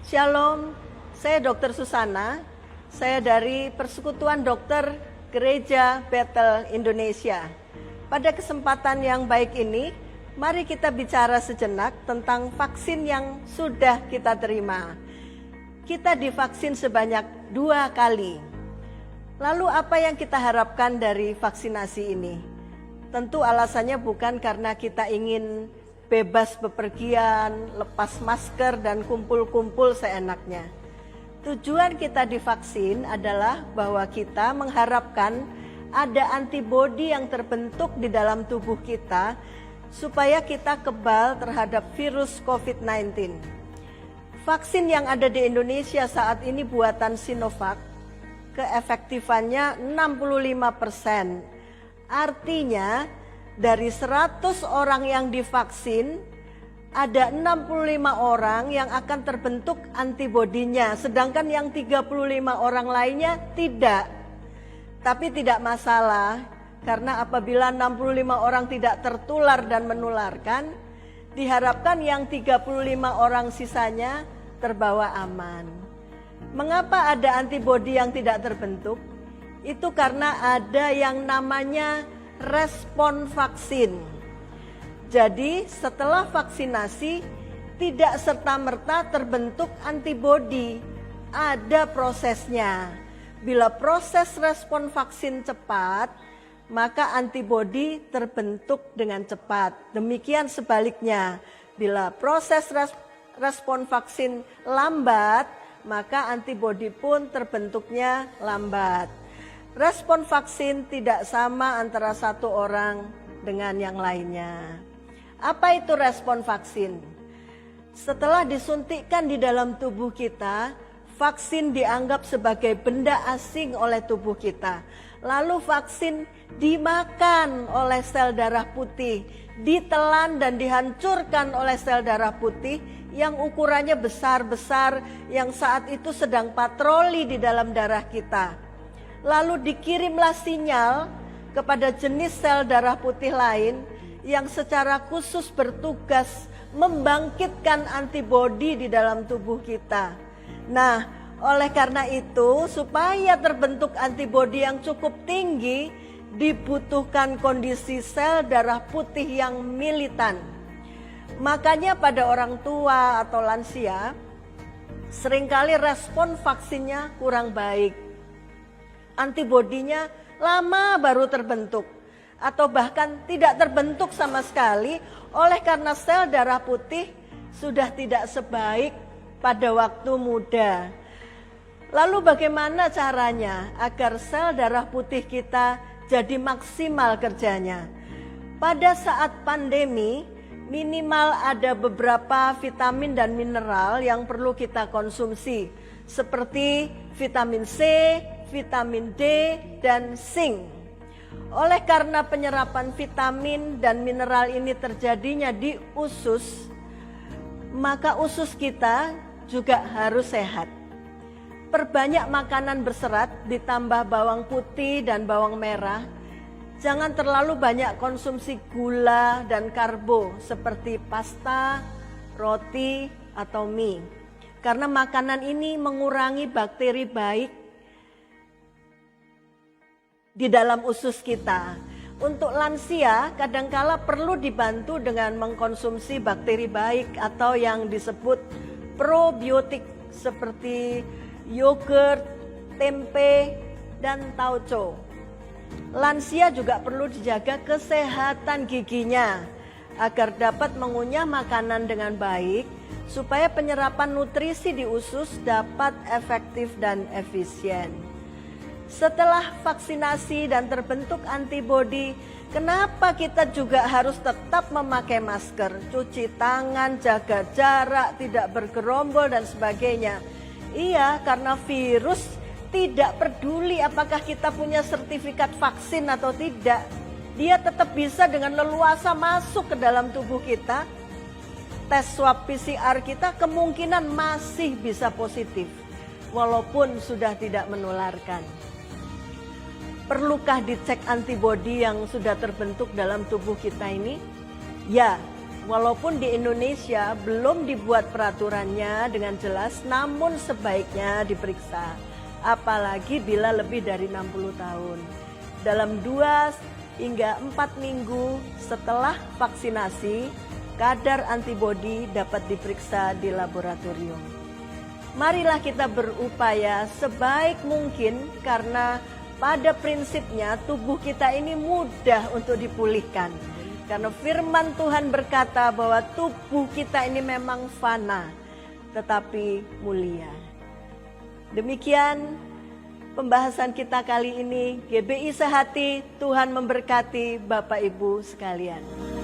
Shalom, saya Dr. Susana, saya dari Persekutuan Dokter Gereja Bethel Indonesia. Pada kesempatan yang baik ini, mari kita bicara sejenak tentang vaksin yang sudah kita terima. Kita divaksin sebanyak 2 kali. Lalu apa yang kita harapkan dari vaksinasi ini? Tentu alasannya bukan karena kita ingin bebas bepergian, lepas masker dan kumpul-kumpul seenaknya. Tujuan kita divaksin adalah bahwa kita mengharapkan ada antibodi yang terbentuk di dalam tubuh kita supaya kita kebal terhadap virus COVID-19. Vaksin yang ada di Indonesia saat ini buatan Sinovac, keefektifannya 65%. Artinya dari 100 orang yang divaksin, ada 65 orang yang akan terbentuk antibodinya, sedangkan yang 35 orang lainnya tidak. Tapi tidak masalah, karena apabila 65 orang tidak tertular dan menularkan, diharapkan yang 35 orang sisanya terbawa aman. Mengapa ada antibodi yang tidak terbentuk? Itu karena ada yang namanya respon vaksin. Jadi setelah vaksinasi tidak serta-merta terbentuk antibodi, ada prosesnya. Bila proses respon vaksin cepat, maka antibodi terbentuk dengan cepat. Demikian sebaliknya, bila proses respon vaksin lambat, maka antibodi pun terbentuknya lambat. Respon vaksin tidak sama antara satu orang dengan yang lainnya. Apa itu respon vaksin? Setelah disuntikkan di dalam tubuh kita, vaksin dianggap sebagai benda asing oleh tubuh kita. Lalu vaksin dimakan oleh sel darah putih, ditelan dan dihancurkan oleh sel darah putih yang ukurannya besar-besar, yang saat itu sedang patroli di dalam darah kita. Lalu dikirimlah sinyal kepada jenis sel darah putih lain yang secara khusus bertugas membangkitkan antibodi di dalam tubuh kita. Nah, oleh karena itu, supaya terbentuk antibodi yang cukup tinggi, dibutuhkan kondisi sel darah putih yang militan. Makanya pada orang tua atau lansia, seringkali respon vaksinnya kurang baik. Antibodinya lama baru terbentuk atau bahkan tidak terbentuk sama sekali oleh karena sel darah putih sudah tidak sebaik pada waktu muda. Lalu bagaimana caranya agar sel darah putih kita jadi maksimal kerjanya? Pada saat pandemi, minimal ada beberapa vitamin dan mineral yang perlu kita konsumsi, seperti vitamin C, vitamin D, dan zinc. Oleh karena penyerapan vitamin dan mineral ini terjadinya di usus, maka usus kita juga harus sehat. Perbanyak makanan berserat ditambah bawang putih dan bawang merah. Jangan terlalu banyak konsumsi gula dan karbo seperti pasta, roti, atau mie. Karena makanan ini mengurangi bakteri baik di dalam usus kita. Untuk lansia kadangkala perlu dibantu dengan mengkonsumsi bakteri baik atau yang disebut probiotik seperti yogurt, tempe, dan tauco. Lansia juga perlu dijaga kesehatan giginya agar dapat mengunyah makanan dengan baik supaya penyerapan nutrisi di usus dapat efektif dan efisien. Setelah vaksinasi dan terbentuk antibodi, kenapa kita juga harus tetap memakai masker, cuci tangan, jaga jarak, tidak bergerombol dan sebagainya? Iya, karena virus tidak peduli apakah kita punya sertifikat vaksin atau tidak. Dia tetap bisa dengan leluasa masuk ke dalam tubuh kita. Tes swab PCR kita kemungkinan masih bisa positif, walaupun sudah tidak menularkan. Perlukah dicek antibodi yang sudah terbentuk dalam tubuh kita ini? Ya, Walaupun di Indonesia belum dibuat peraturannya dengan jelas, namun sebaiknya diperiksa. Apalagi bila lebih dari 60 tahun. Dalam 2 hingga 4 minggu setelah vaksinasi, kadar antibodi dapat diperiksa di laboratorium. Marilah kita berupaya sebaik mungkin karena pada prinsipnya tubuh kita ini mudah untuk dipulihkan. Karena firman Tuhan berkata bahwa tubuh kita ini memang fana, tetapi mulia. Demikian pembahasan kita kali ini. GBI Sehati, Tuhan memberkati Bapak Ibu sekalian.